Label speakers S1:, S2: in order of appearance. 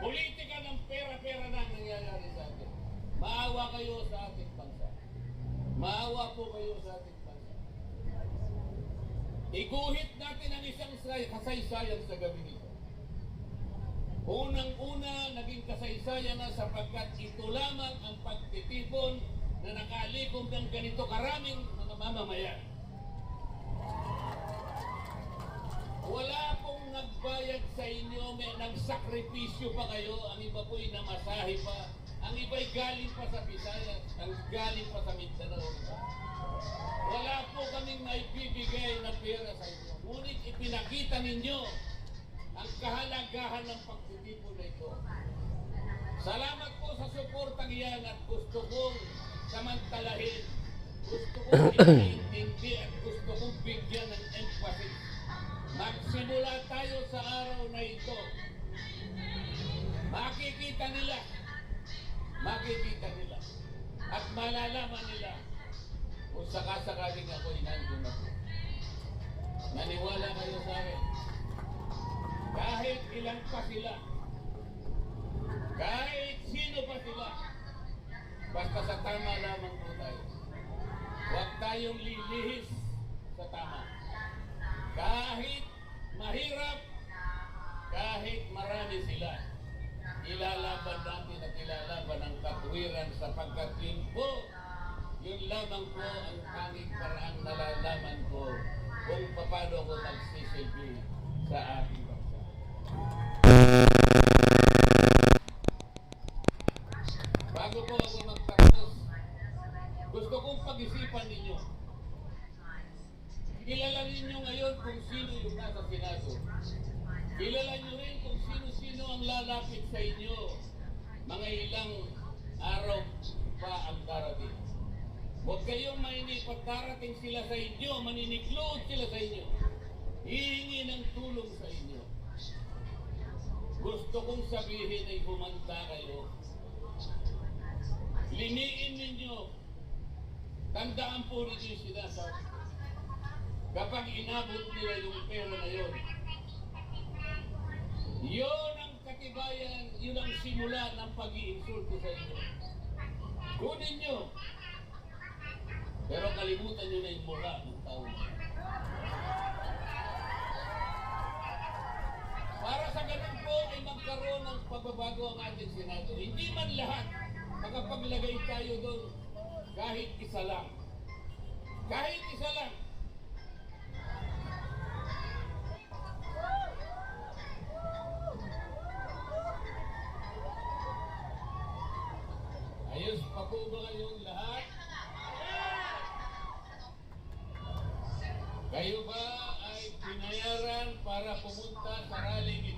S1: Politika ng pera-pera na ang nangyayari sa atin. Maawa kayo sa ating bansa. Maawa po kayo sa ating bansa. Iguhit natin ang isang kasaysayan sa gabi nito. Unang-una, naging kasaysayan na sapagkat ito lamang ang pagtitipon na nakalikom ng ganito karaming mga mamamayan. Wala pong nagbayad sa inyo, may nagsakripisyo pa kayo, ang iba po'y namasahe pa, ang iba'y galing pa sa Visayas, ang galing pa sa Mindanao. Wala po kaming maibibigay na pera sa inyo. Ngunit ipinakita ninyo ang kahalagahan ng pagtitipon na ito. Salamat po sa suportang iyan at gusto kong samantalahin, gusto kong ipaintindi at gusto kong bigyan ng empathy. Magsimula tayo sa araw na ito. Makikita nila at malalaman nila kung sakasakaling ako'y nandun ako. Naniwala kayo sa akin. Kahit ilan pa sila, kahit sino pa sila, basta sa tama lamang po tayo. Huwag tayong lilihis sa tama. Kahit mahirap, kahit marami sila, ilalaban natin at ilalaban ang katwiran sapagkat yun lamang po ang tanging paraang nalalaman ko kung paano ko magsisilbi sa ating bansa. Bago po ako magtapos, gusto kong pag-isipan ninyo. Kilala ninyo ngayon kung sino yung nasa Senado. Kilala nyo rin kung sino-sino ang lalapit sa inyo. Mga ilang araw pa ang darating. Huwag kayong mainip pag darating sila sa inyo, maniniklod sila sa inyo. Hihingi ng tulong sa inyo. Gusto kong sabihin ay humanda kayo. Liniin ninyo. Tandaan po rin yung sinasabi. Kapag inabot nila yung pera na yun, yun ang katibayan, yun ang simula ng pag-iinsulto sa inyo. Kunin nyo. Pero kalimutan nyo na yung mula ng tao. Para sa ganun po ay magkaroon ng pagbabago ang ating Senado. Hindi man lahat makapaglagay tayo doon kahit isa lang. Kahit isa lang. Ayos pa po ba kayong lahat? Kayo ba ay pinayaran para pumunta sa rally